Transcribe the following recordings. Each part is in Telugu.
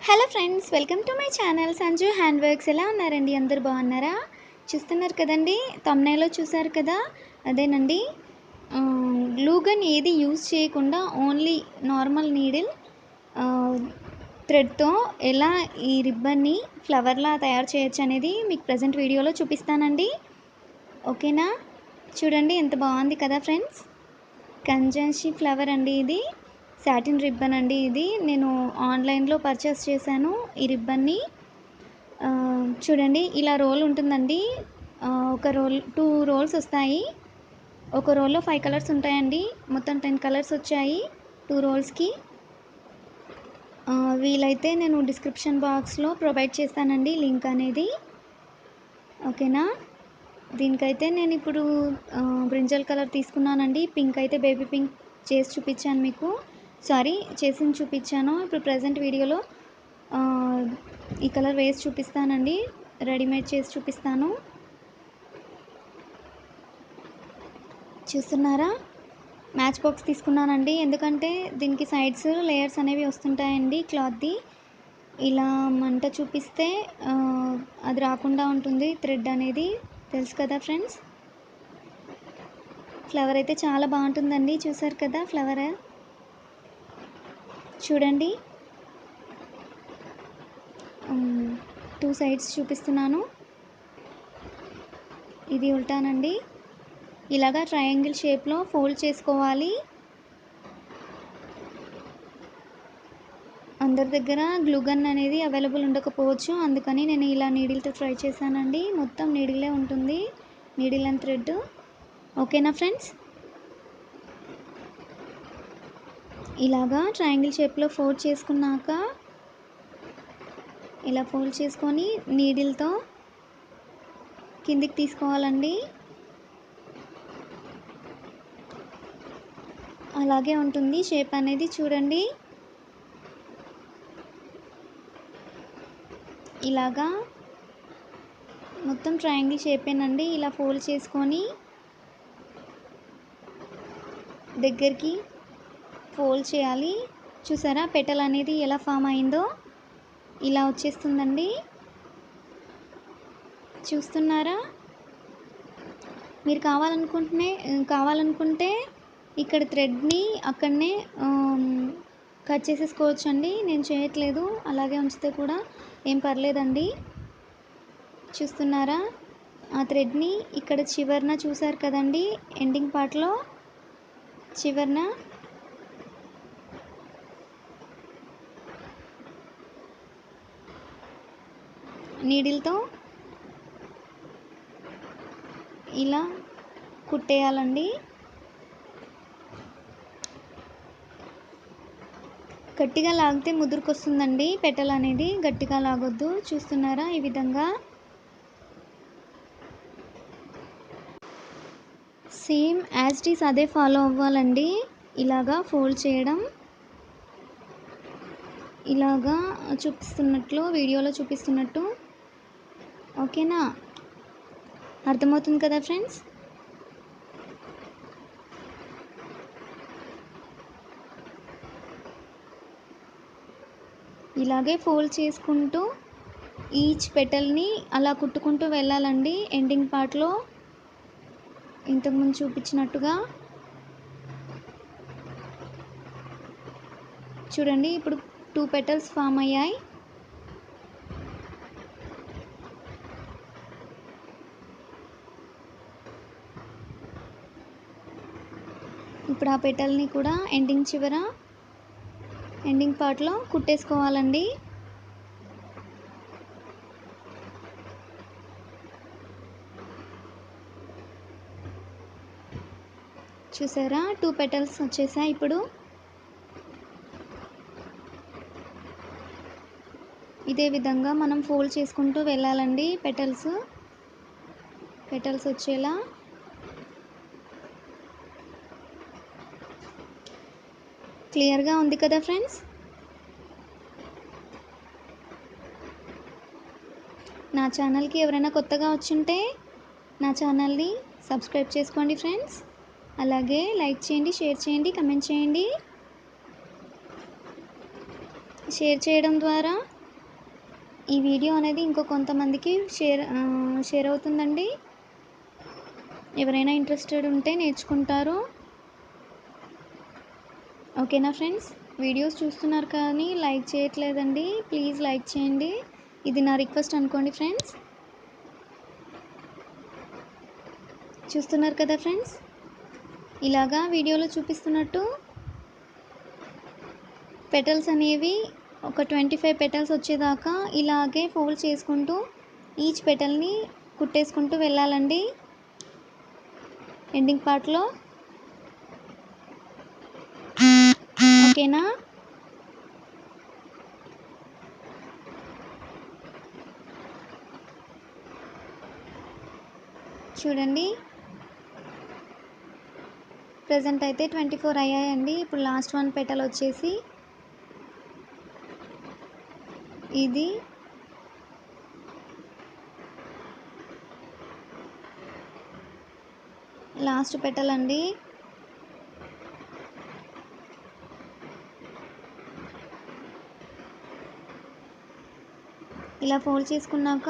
Hello friends, welcome to my channel Sanju hand works. ఎలా ఉన్నారండి? అందరు బాగున్నారా? చూస్తున్నారు కదండి, తమ్నైలో చూసారు కదా, అదేనండి. గ్లూ గన్ ఏది యూజ్ చేయకుండా ఓన్లీ నార్మల్ నీడిల్ థ్రెడ్తో ఎలా ఈ రిబ్బన్ని ఫ్లవర్లా తయారు చేయొచ్చు అనేది మీకు ప్రజెంట్ వీడియోలో చూపిస్తానండి. ఓకేనా? చూడండి ఎంత బాగుంది కదా ఫ్రెండ్స్. కంజన్షి ఫ్లవర్ అండి, ఇది సాటిన్ రిబ్బన్ అండి. ఇది నేను ఆన్లైన్లో పర్చేస్ చేశాను ఈ రిబ్బన్ని. చూడండి, ఇలా రోల్ ఉంటుందండి. ఒక రోల్ 2 రోల్స్ వస్తాయి. ఒక రోల్లో 5 కలర్స్ ఉంటాయండి. మొత్తం 10 కలర్స్ వచ్చాయి 2 రోల్స్కి. వీలైతే నేను డిస్క్రిప్షన్ బాక్స్లో ప్రొవైడ్ చేస్తానండి లింక్ అనేది. ఓకేనా? దీనికైతే నేను ఇప్పుడు బ్రింజల్ కలర్ తీసుకున్నానండి. పింక్ అయితే బేబీ పింక్ చేసి చూపించాను మీకు. చేసింది చూపించాను. ఇప్పుడు ప్రజెంట్ వీడియోలో ఈ కలర్ వేసి చూపిస్తానండి. రెడీమేడ్ చేసి చూపిస్తాను. చూస్తున్నారా? మ్యాచ్ బాక్స్ తీసుకున్నానండి, ఎందుకంటే దీనికి సైడ్స్ లేయర్స్ అనేవి వస్తుంటాయండి క్లాత్ది. ఇలా మంట చూపిస్తే అది రాకుండా ఉంటుంది థ్రెడ్ అనేది. తెలుసు కదా ఫ్రెండ్స్. ఫ్లవర్ అయితే చాలా బాగుంటుందండి. చూసారు కదా ఫ్లవర్. చూడండి, 2 సైడ్స్ చూపిస్తున్నాను. ఇది ఉల్టానండి. ఇలాగా ట్రయాంగిల్ షేప్లో ఫోల్డ్ చేసుకోవాలి. అందరి దగ్గర గ్లూ గన్ అనేది అవైలబుల్ ఉండకపోవచ్చు, అందుకని నేను ఇలా నీడిల్తో ట్రై చేశానండి. మొత్తం నీడిలే ఉంటుంది, నీడిల్ అండ్ థ్రెడ్. ఓకేనా ఫ్రెండ్స్? ఇలాగా ట్రయాంగిల్ షేప్లో ఫోల్డ్ చేసుకున్నాక ఇలా ఫోల్డ్ చేసుకొని నీడిల్తో కిందికి తీసుకోవాలండి. అలాగే ఉంటుంది షేప్ అనేది. చూడండి, ఇలాగా మొత్తం ట్రయాంగిల్ షేపేనండి. ఇలా ఫోల్డ్ చేసుకొని దగ్గరికి ఫోల్డ్ చేయాలి. చూసారా పెటల్ అనేది ఎలా ఫామ్ అయిందో? ఇలా వచ్చేస్తుందండి. చూస్తున్నారా? మీరు కావాలనుకుంటే ఇక్కడ థ్రెడ్ని అక్కడనే కట్ చేసేసుకోవచ్చు అండి. నేను చేయట్లేదు, అలాగే ఉంచితే కూడా ఏం పర్లేదండి. చూస్తున్నారా? ఆ థ్రెడ్ని ఇక్కడ చివర్న చూసారు కదండి, ఎండింగ్ పార్ట్లో చివర్న నీడిల్తో ఇలా కుట్టేయాలండి. గట్టిగా లాగితే ముదురుకొస్తుందండి పెటల్ అనేది, గట్టిగా లాగొద్దు. చూస్తున్నారా? ఈ విధంగా సేమ్ యాజ్ ఇట్ ఈస్ అదే ఫాలో అవ్వాలండి. ఇలాగా ఫోల్డ్ చేయడం, ఇలాగా చూపిస్తున్నట్లు వీడియోలో చూపిస్తున్నట్టు. ఓకేనా? అర్థమవుతుంది కదా ఫ్రెండ్స్? ఇలాగే ఫోల్డ్ చేసుకుంటూ ఈచ్ పెటల్ని అలా కుట్టుకుంటూ వెళ్ళాలండి. ఎండింగ్ పార్ట్లో ఇంతకుముందు చూపించినట్టుగా. చూడండి, ఇప్పుడు 2 పెటల్స్ ఫామ్ అయ్యాయి. ఇప్పుడు ఆ పెటల్ని కూడా ఎండింగ్ పార్ట్లో కుట్టేసుకోవాలండి. చూసారా? 2 పెటల్స్ వచ్చేసాయి. ఇప్పుడు ఇదే విధంగా మనం ఫోల్డ్ చేసుకుంటూ వెళ్ళాలండి. పెటల్స్ వచ్చేలా. క్లియర్గా ఉంది కదా ఫ్రెండ్స్? నా ఛానల్కి ఎవరైనా కొత్తగా వచ్చుంటే నా ఛానల్ని సబ్స్క్రైబ్ చేసుకోండి ఫ్రెండ్స్. అలాగే లైక్ చేయండి, షేర్ చేయండి, కమెంట్ చేయండి. షేర్ చేయడం ద్వారా ఈ వీడియో అనేది ఇంకో కొంతమందికి షేర్ అవుతుందండి. ఎవరైనా ఇంట్రెస్టెడ్ ఉంటే నేర్చుకుంటారు. ఓకేనా ఫ్రెండ్స్? వీడియోస్ చూస్తున్నారు కానీ లైక్ చేయట్లేదండి. ప్లీజ్ లైక్ చేయండి. ఇది నా రిక్వెస్ట్ అనుకోండి ఫ్రెండ్స్. చూస్తున్నారు కదా ఫ్రెండ్స్, ఇలాగా వీడియోలో చూపిస్తున్నట్టు పెటల్స్ అనేవి ఒక 25 పెటల్స్ వచ్చేదాకా ఇలాగే ఫోల్డ్ చేసుకుంటూ ఈచ్ పెటల్ని కుట్టేసుకుంటూ వెళ్ళాలండి ఎండింగ్ పార్ట్లో. ఓకేనా? చూడండి, ప్రజెంట్ అయితే 24 అయ్యాయండి. ఇప్పుడు లాస్ట్ వన్ పెటల్ వచ్చేసి ఇది లాస్ట్ పెటల్ అండి. ఇలా ఫోల్డ్ చేసుకున్నాక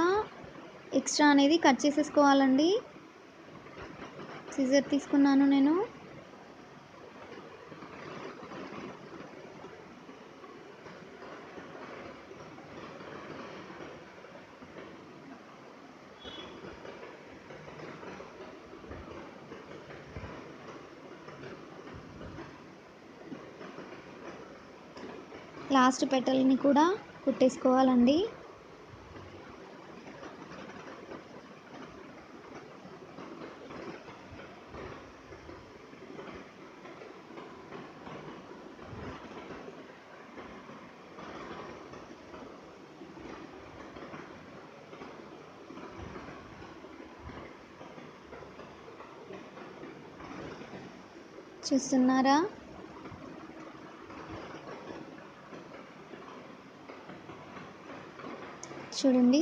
ఎక్స్ట్రా అనేది కట్ చేసేసుకోవాలండి. సిజర్ తీసుకున్నాను నేను. లాస్ట్ పెటల్ని కూడా కుట్టేసుకోవాలండి. చూస్తున్నారా? చూడండి,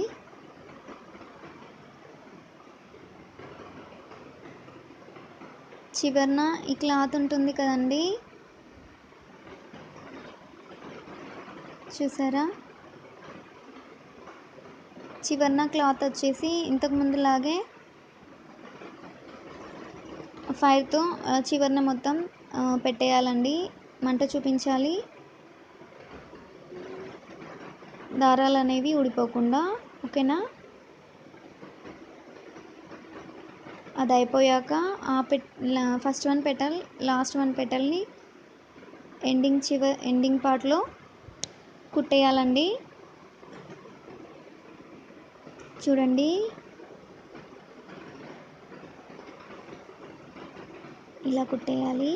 చివరన ఈ క్లాత్ ఉంటుంది కదండి, చూసారా? చివరన క్లాత్ వచ్చేసి ఇంతకు ముందులాగే ఫైర్తో చివరన మొత్తం పెట్టేయాలండి. మంట చూపించాలి, దారాలు అనేవి ఊడిపోకుండా. ఓకేనా? అది అయిపోయాక first one petal last one పెటల్ని ఎండింగ్ పార్ట్లో కుట్టేయాలండి. చూడండి, ఇలా కుట్టేయాలి.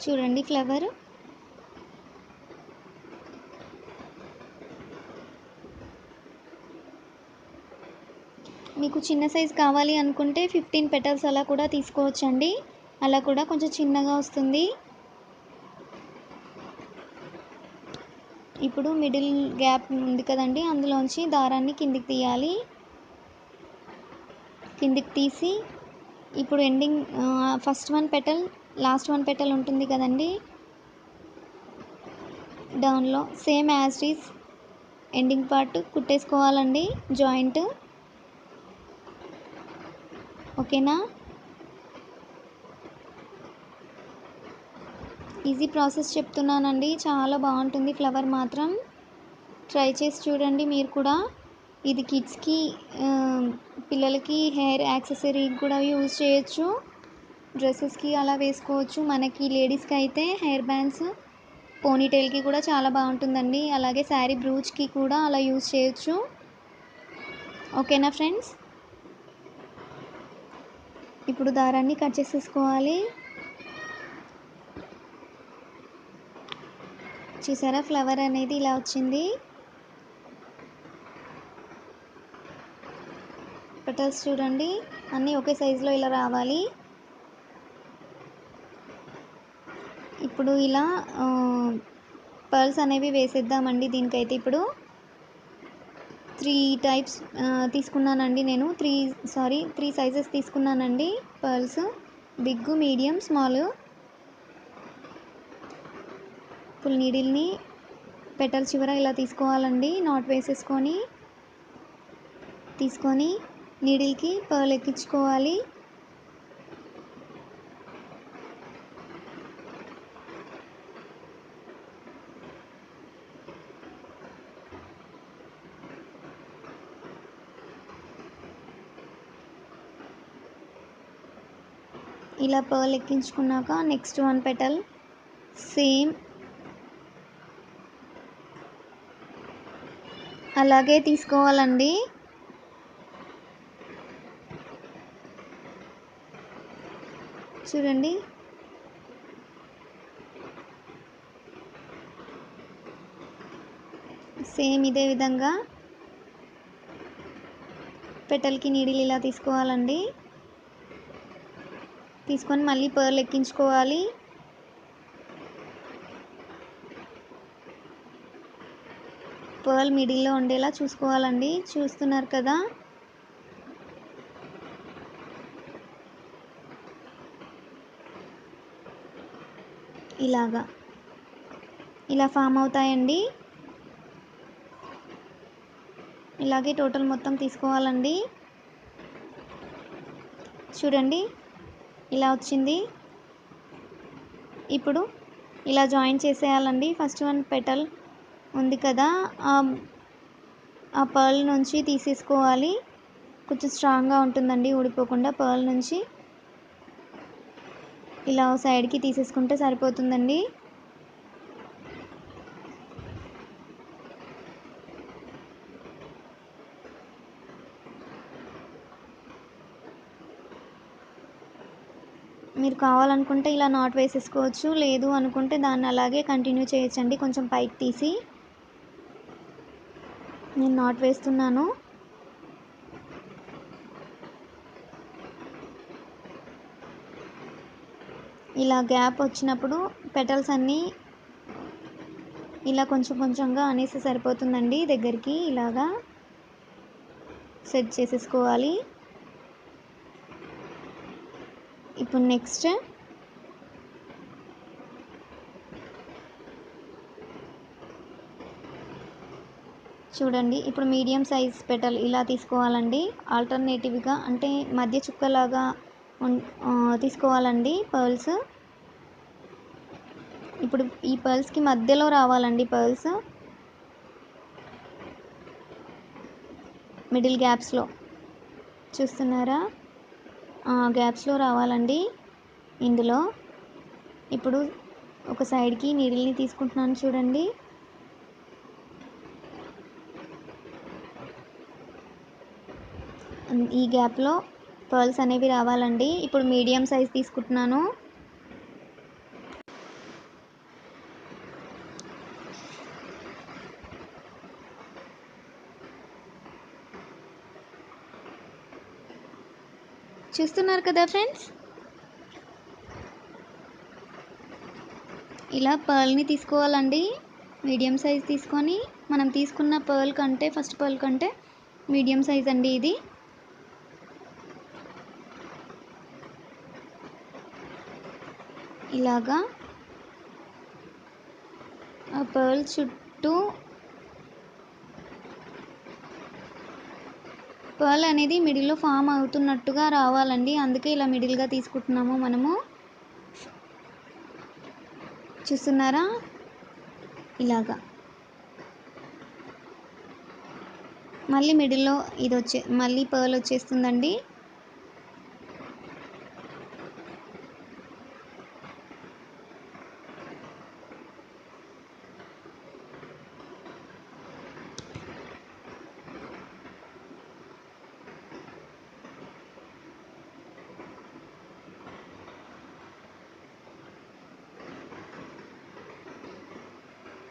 చూడండి ఫ్లవర్. మీకు చిన్న సైజ్ కావాలి అనుకుంటే 15 పెటల్స్ అలా కూడా తీసుకోవచ్చండి. అలా కూడా కొంచెం చిన్నగా వస్తుంది. ఇప్పుడు మిడిల్ గ్యాప్ ఉంది కదండి, అందులోంచి దారాన్ని కిందికి తీయాలి. కిందికి తీసి ఇప్పుడు ending first one petal last one petal ఉంటుంది కదండి, డౌన్లో same as it is ending part కుట్టేసుకోవాలండి, జాయింట్. ఓకేనా? ఈజీ ప్రాసెస్ చెప్తున్నానండి, చాలా బాగుంటుంది ఫ్లవర్ మాత్రం. ట్రై చేసి చూడండి మీరు కూడా. ఇది కిడ్స్కి, పిల్లలకి హెయిర్ యాక్సెసరీ కూడా యూజ్ చేయొచ్చు. డ్రెస్సెస్కి అలా వేసుకోవచ్చు. మనకి లేడీస్కి అయితే హెయిర్ బ్యాండ్స్, పోనీటైల్కి కూడా చాలా బాగుంటుందండి. అలాగే శారీ బ్రూచ్కి కూడా అలా యూజ్ చేయొచ్చు. ఓకేనా ఫ్రెండ్స్? ఇప్పుడు దారాన్ని కట్ చేసేసుకోవాలి. చూసారా, ఫ్లవర్ అనేది ఇలా వచ్చింది. పెటల్స్ చూడండి, అన్నీ ఒకే సైజులో ఇలా రావాలి. ఇప్పుడు ఇలా పర్ల్స్ అనేవి వేసేద్దామండి దీనికైతే. ఇప్పుడు త్రీ టైప్స్ తీసుకున్నానండి. నేను త్రీ సైజెస్ తీసుకున్నానండి pearls. Big, medium, small. Full నీడిల్ని పెటల్ చివర ఇలా తీసుకోవాలండి. నాట్ వేసేసుకొని నీడిల్కి పర్ల్ ఎక్కించుకోవాలి. ఇలా పర్ల్ ఎక్కించుకున్నాక నెక్స్ట్ వన్ పెటల్ సేమ్ అలాగే తీసుకోవాలండి. చూడండి, సేమ్ ఇదే విధంగా పెటల్కి నీడిల్ ఇలా తీసుకోవాలండి. తీసుకొని మళ్ళీ పర్ల్ ఎక్కించుకోవాలి. పర్ల్ మిడిల్లో ఉండేలా చూసుకోవాలండి. చూస్తున్నారు కదా, ఇలా ఫామ్ అవుతాయండి. ఇలాగే టోటల్ మొత్తం తీసుకోవాలండి. చూడండి, ఇలా వచ్చింది. ఇప్పుడు ఇలా జాయిన్ చేసేయాలండి. ఫస్ట్ వన్ పెటల్ ఉంది కదా, ఆ పర్ల్ నుంచి తీసేసుకోవాలి. కొంచెం స్ట్రాంగ్గా ఉంటుందండి, ఊడిపోకుండా. పర్ల్ నుంచి ఇలా సైడ్కి తీసేసుకుంటే సరిపోతుందండి. మీరు కావాలనుకుంటే ఇలా నాట్ వేసేసుకోవచ్చు, లేదు అనుకుంటే దాన్ని అలాగే కంటిన్యూ చేయొచ్చండి. కొంచెం పైకి తీసి నేను నాట్ వేస్తున్నాను. ఇలా గ్యాప్ వచ్చినప్పుడు పెటల్స్ అన్నీ ఇలా కొంచెం కొంచెంగా అనేసి సరిపోతుందండి. దగ్గరికి ఇలాగా సెట్ చేసేసుకోవాలి. ఇప్పుడు నెక్స్ట్ చూడండి, ఇప్పుడు మీడియం సైజ్ పెటల్ ఇలా తీసుకోవాలండి. ఆల్టర్నేటివ్గా అంటే మధ్య చుక్కలాగా తీసుకోవాలండి పర్ల్స్. ఇప్పుడు ఈ పర్ల్స్కి మధ్యలో రావాలండి. పర్ల్స్ మిడిల్ గ్యాప్స్లో చూస్తున్నారా, గ్యాప్స్లో రావాలండి. ఇందులో ఇప్పుడు ఒక సైడ్కి నీడిల్ని తీసుకుంటున్నాను. చూడండి, ఈ గ్యాప్లో పర్ల్స్ అనేవి రావాలండి. ఇప్పుడు మీడియం సైజ్ తీసుకుంటున్నాను. చూస్తున్నారు కదా ఫ్రెండ్స్, ఇలా పర్ల్ని తీసుకోవాలండి. మీడియం సైజ్ తీసుకొని మనం తీసుకున్న పర్ల్ కంటే ఫస్ట్ పర్ల్ కంటే మీడియం సైజ్ అండి ఇది. ఇలాగా ఆ పర్ల్ చుట్టూ పర్ల్ అనేది మిడిల్లో ఫామ్ అవుతున్నట్టుగా రావాలండి. అందుకే ఇలా మిడిల్గా తీసుకుంటున్నాము మనము. చూస్తున్నారా, ఇలాగా మళ్ళీ మిడిల్లో మళ్ళీ పర్ల్ వచ్చేస్తుందండి.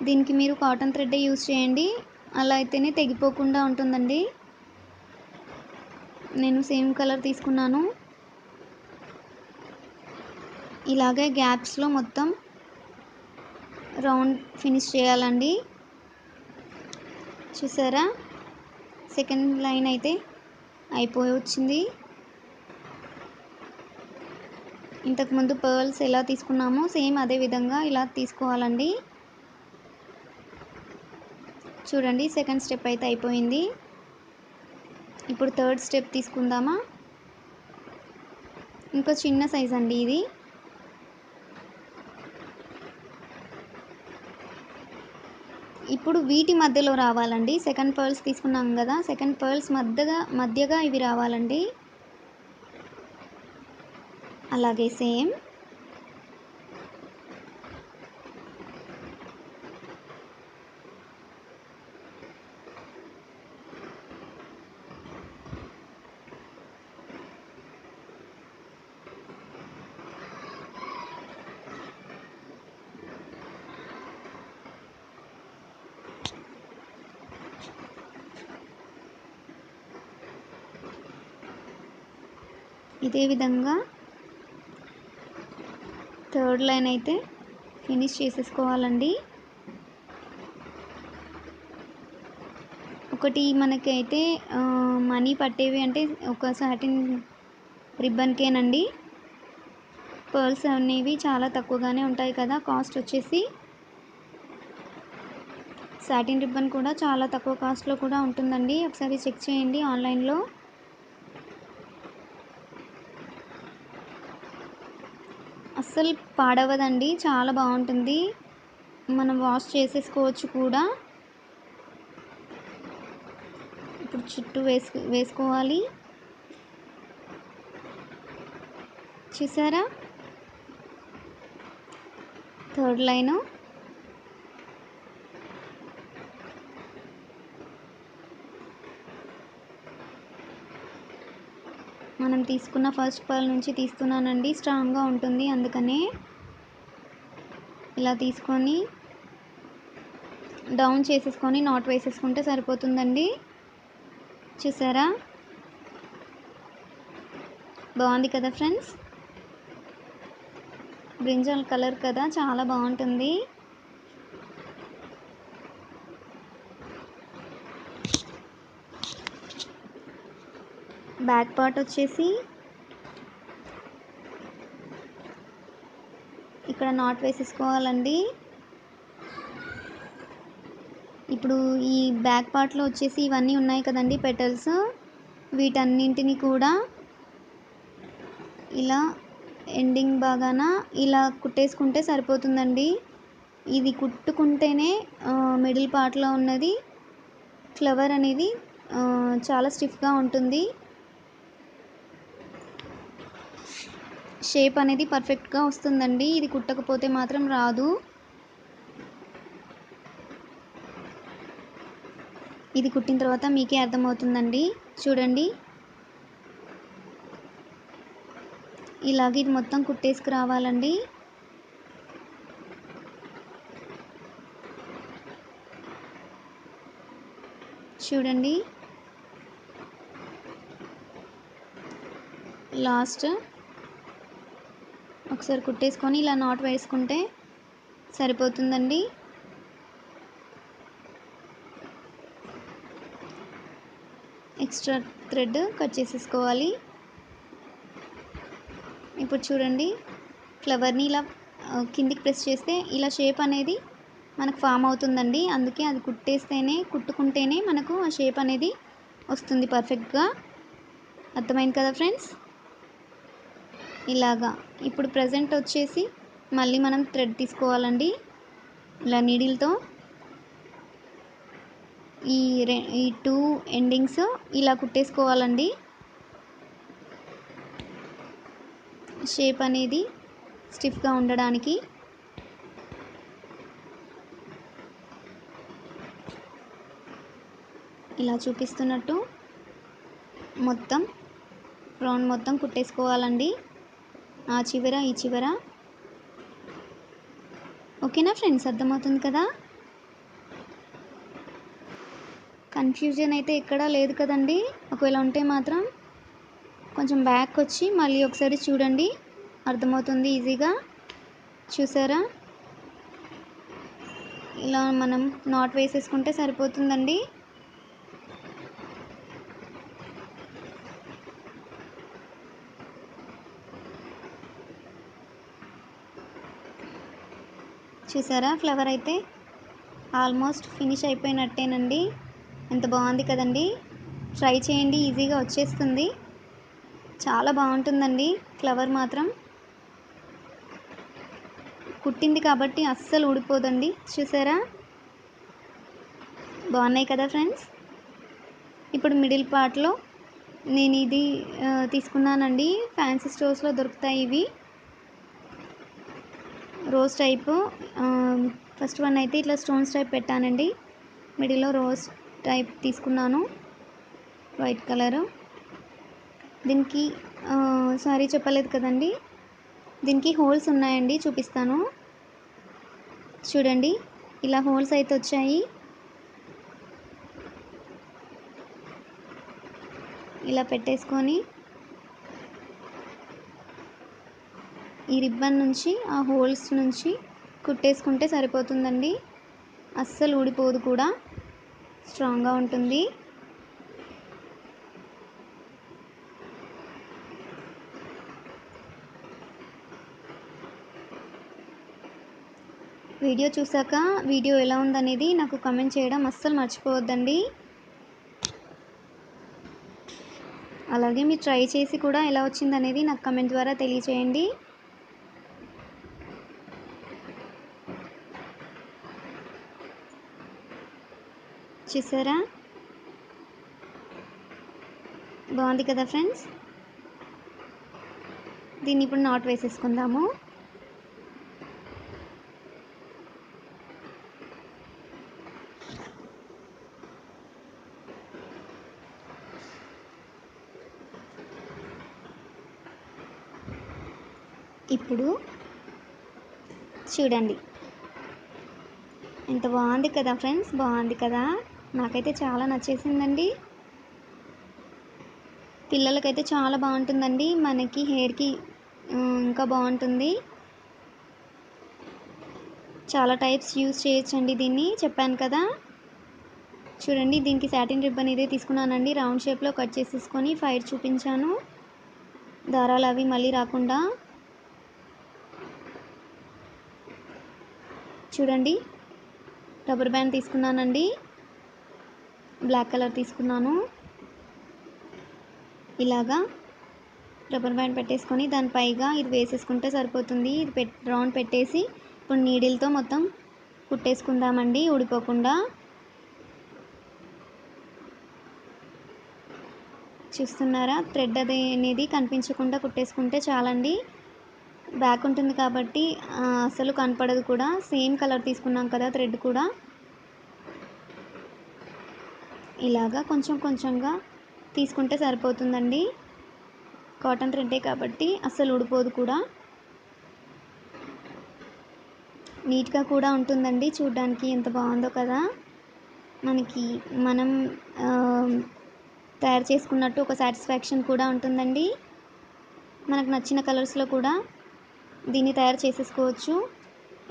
దీనికి మీరు కాటన్ థ్రెడ్ యూజ్ చేయండి, అలా అయితేనే తెగిపోకుండా ఉంటుందండి. నేను సేమ్ కలర్ తీసుకున్నాను. ఇలాగే గ్యాప్స్లో మొత్తం రౌండ్ ఫినిష్ చేయాలండి. చూసారా, సెకండ్ లైన్ అయితే అయిపోయి వచ్చింది. ఇంతకుముందు పర్ల్స్ ఎలా తీసుకున్నామో సేమ్ అదే విధంగా ఇలా తీసుకోవాలండి. చూడండి సెకండ్ స్టెప్ అయితే అయిపోయింది. ఇప్పుడు థర్డ్ స్టెప్ తీసుకుందామా. ఇంకో చిన్న సైజ్ అండి ఇది. ఇప్పుడు వీటి మధ్యలో రావాలండి. సెకండ్ పర్ల్స్ తీసుకున్నాం కదా, సెకండ్ పర్ల్స్ మధ్యగా ఇవి రావాలండి. అలాగే సేమ్ ఇదే విధంగా థర్డ్ లైన్ అయితే ఫినిష్ చేసేసుకోవాలండి. ఒకటి మనకైతే మనీ పట్టేవి అంటే ఒక సాటిన్ రిబ్బన్కేనండి. పర్ల్స్ అనేవి చాలా తక్కువగానే ఉంటాయి కదా కాస్ట్ వచ్చేసి. సాటిన్ రిబ్బన్ కూడా చాలా తక్కువ కాస్ట్లో కూడా ఉంటుందండి, ఒకసారి చెక్ చేయండి ఆన్లైన్లో. అస్సలు పాడవదండి, చాలా బాగుంటుంది. మనం వాష్ చేసేసుకోవచ్చు కూడా. ఇప్పుడు చుట్టూ వేసుకోవాలి. చూసారా థర్డ్ లైను. మనం తీసుకున్న ఫస్ట్ పర్ల్ నుంచి తీస్తున్నానండి, స్ట్రాంగ్గా ఉంటుంది అందుకనే. ఇలా తీసుకొని డౌన్ చేసేసుకొని నాట్ వేసేసుకుంటే సరిపోతుందండి. చూసారా బాగుంది కదా ఫ్రెండ్స్. బ్రింజల్ కలర్ కదా, చాలా బాగుంటుంది. బ్యాక్ పార్ట్ వచ్చేసి ఇక్కడ నాట్ వేసేసుకోవాలండి. ఇప్పుడు ఈ బ్యాక్ పార్ట్లో వచ్చేసి ఇవన్నీ ఉన్నాయి కదండి పెటల్స్, వీటన్నింటిని కూడా ఇలా ఎండింగ్ బాగాన ఇలా కుట్టేసుకుంటే సరిపోతుందండి. ఇది కుట్టుకుంటేనే మిడిల్ పార్ట్లో ఉన్నది ఫ్లవర్ అనేది చాలా స్టిఫ్గా ఉంటుంది. షేప్ అనేది పర్ఫెక్ట్గా వస్తుందండి, ఇది కుట్టకపోతే మాత్రం రాదు. ఇది కుట్టిన తర్వాత మీకే అర్థమవుతుందండి. చూడండి ఇలాగే ఇది మొత్తం కుట్టేసుకురావాలండి. చూడండి లాస్ట్ ఒకసారి కుట్టేసుకొని ఇలా నాట్ వేసుకుంటే సరిపోతుందండి. ఎక్స్ట్రా థ్రెడ్ కట్ చేసేసుకోవాలి. ఇప్పుడు చూడండి ఫ్లవర్ని ఇలా కిందికి ప్రెస్ చేస్తే ఇలా షేప్ అనేది మనకు ఫామ్ అవుతుందండి. అందుకే అది కుట్టుకుంటేనే మనకు ఆ షేప్ అనేది వస్తుంది పర్ఫెక్ట్గా. అర్థమైంది కదా ఫ్రెండ్స్. ఇలాగా ఇప్పుడు ప్రజెంట్ వచ్చేసి మళ్ళీ మనం థ్రెడ్ తీసుకోవాలండి. ఇలా నీడిల్తో ఈ టూ ఎండింగ్స్ ఇలా కుట్టేసుకోవాలండి. షేప్ అనేది స్టిఫ్గా ఉండడానికి. ఇలా చూపిస్తున్నట్టు మొత్తం రౌండ్ మొత్తం కుట్టేసుకోవాలండి, ఆ చివర ఈ చివర. ఓకేనా ఫ్రెండ్స్, అర్థమవుతుంది కదా. కన్ఫ్యూజన్ అయితే ఎక్కడా లేదు కదండి. ఒకవేళ ఉంటే మాత్రం కొంచెం బ్యాక్ వచ్చి మళ్ళీ ఒకసారి చూడండి, అర్థమవుతుంది ఈజీగా. చూసారా ఇలా మనం నాట్ వేసేసుకుంటే సరిపోతుందండి. చూసారా ఫ్లవర్ అయితే ఆల్మోస్ట్ ఫినిష్ అయిపోయినట్టేనండి. ఎంత బాగుంది కదండి. ట్రై చేయండి, ఈజీగా వచ్చేస్తుంది. చాలా బాగుంటుందండి ఫ్లవర్ మాత్రం. కుట్టింది కాబట్టి అస్సలు ఊడిపోదండి. చూసారా బాగున్నాయి కదా ఫ్రెండ్స్. ఇప్పుడు మిడిల్ పార్ట్లో నేను ఇది తీసుకున్నానండి. ఫ్యాన్సీ స్టోర్స్లో దొరుకుతాయి ఇవి. Rose type. ఫస్ట్ వన్ అయితే ఇట్లా స్టోన్స్ టైప్ పెట్టానండి. మిడిల్లో రోజ్ టైప్ తీసుకున్నాను, వైట్ కలరు. దీనికి సారీ చెప్పలేదు కదండి, దీనికి హోల్స్ ఉన్నాయండి, చూపిస్తాను చూడండి. ఇలా హోల్స్ అయితే వచ్చాయి. ఇలా పెట్టేసుకొని ఈ రిబ్బన్ నుంచి ఆ హోల్స్ నుంచి కుట్టేసుకుంటే సరిపోతుందండి. అస్సలు ఊడిపోదు కూడా, స్ట్రాంగ్గా ఉంటుంది. వీడియో చూసాక వీడియో ఎలా ఉందనేది నాకు కామెంట్ చేయడం అస్సలు మర్చిపోవద్దండి. అలాగే మీరు ట్రై చేసి కూడా ఎలా వచ్చిందనేది నాకు కామెంట్ ద్వారా తెలియచేయండి. చూసారా బాగుంది కదా ఫ్రెండ్స్. దీన్ని ఇప్పుడు నాట్ వేసేసుకుందాము. ఇప్పుడు చూడండి ఎంత బాగుంది కదా ఫ్రెండ్స్. బాగుంది కదా, నాకైతే చాలా నచ్చేసిందండి. పిల్లలకైతే చాలా బాగుంటుందండి, మనకి హెయిర్కి ఇంకా బాగుంటుంది. చాలా టైప్స్ యూజ్ చేయొచ్చండి దీన్ని, చెప్పాను కదా. చూడండి దీనికి సాటిన్ రిబ్బన్ ఇదే తీసుకున్నానండి. రౌండ్ షేప్లో కట్ చేసేసుకొని ఫైర్ చూపించాను, దారాలు అవి మళ్ళీ రాకుండా. చూడండి రబ్బర్ బ్యాండ్ తీసుకున్నానండి, బ్లాక్ కలర్ తీసుకున్నాను. ఇలాగా రబ్బర్ బ్యాండ్ పెట్టేసుకొని దాని పైగా ఇది వేసేసుకుంటే సరిపోతుంది. ఇది రౌండ్ పెట్టేసి ఇప్పుడు నీడిల్తో మొత్తం కుట్టేసుకుందామండి ఊడిపోకుండా. చూస్తున్నారా, థ్రెడ్ అనేది కనిపించకుండా కుట్టేసుకుంటే చాలండి. బ్యాక్ ఉంటుంది కాబట్టి అసలు కనపడదు కూడా. సేమ్ కలర్ తీసుకున్నాం కదా థ్రెడ్ కూడా. ఇలాగా కొంచెం కొంచెంగా తీసుకుంటే సరిపోతుందండి. కాటన్ థ్రెడ్డే కాబట్టి అస్సలు ఊడిపోదు కూడా, నీట్గా కూడా ఉంటుందండి. చూడడానికి ఎంత బాగుందో కదా. మనం తయారు చేసుకున్నట్టు ఒక సాటిస్ఫాక్షన్ కూడా ఉంటుందండి. మనకు నచ్చిన కలర్స్లో కూడా దీన్ని తయారు చేసేసుకోవచ్చు,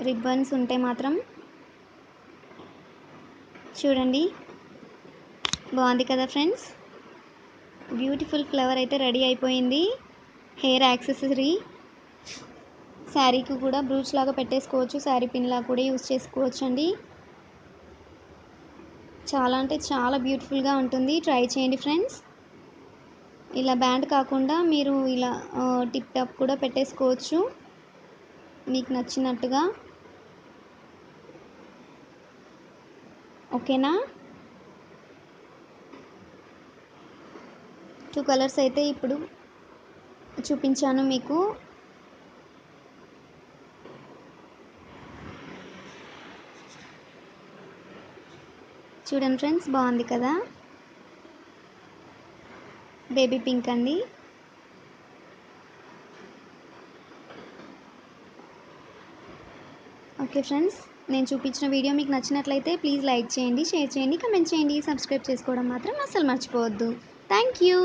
రిబ్బన్స్ ఉంటే మాత్రం. చూడండి బాగుంది కదా ఫ్రెండ్స్. బ్యూటిఫుల్ ఫ్లవర్ అయితే రెడీ అయిపోయింది. హెయిర్ యాక్సెసరీ, శారీకి కూడా బ్రూచ్ లాగా పెట్టేసుకోవచ్చు, శారీ పిన్ లాగా కూడా యూజ్ చేసుకోవచ్చు అండి. చాలా అంటే చాలా బ్యూటిఫుల్గా ఉంటుంది. ట్రై చేయండి ఫ్రెండ్స్. ఇలా బ్యాండ్ కాకుండా మీరు ఇలా టిప్ టాప్ కూడా పెట్టేసుకోవచ్చు మీకు నచ్చినట్టుగా. ఓకేనా. 2 కలర్స్ అయితే ఇప్పుడు చూపించాను మీకు. చూడండి ఫ్రెండ్స్ బాగుంది కదా. బేబీ పింక్ అండి. ఓకే ఫ్రెండ్స్, నేను చూపించిన వీడియో మీకు నచ్చినట్లయితే ప్లీజ్ లైక్ చేయండి, షేర్ చేయండి, కమెంట్ చేయండి. సబ్స్క్రైబ్ చేసుకోవడం మాత్రం అస్సలు మర్చిపోవద్దు. Thank you.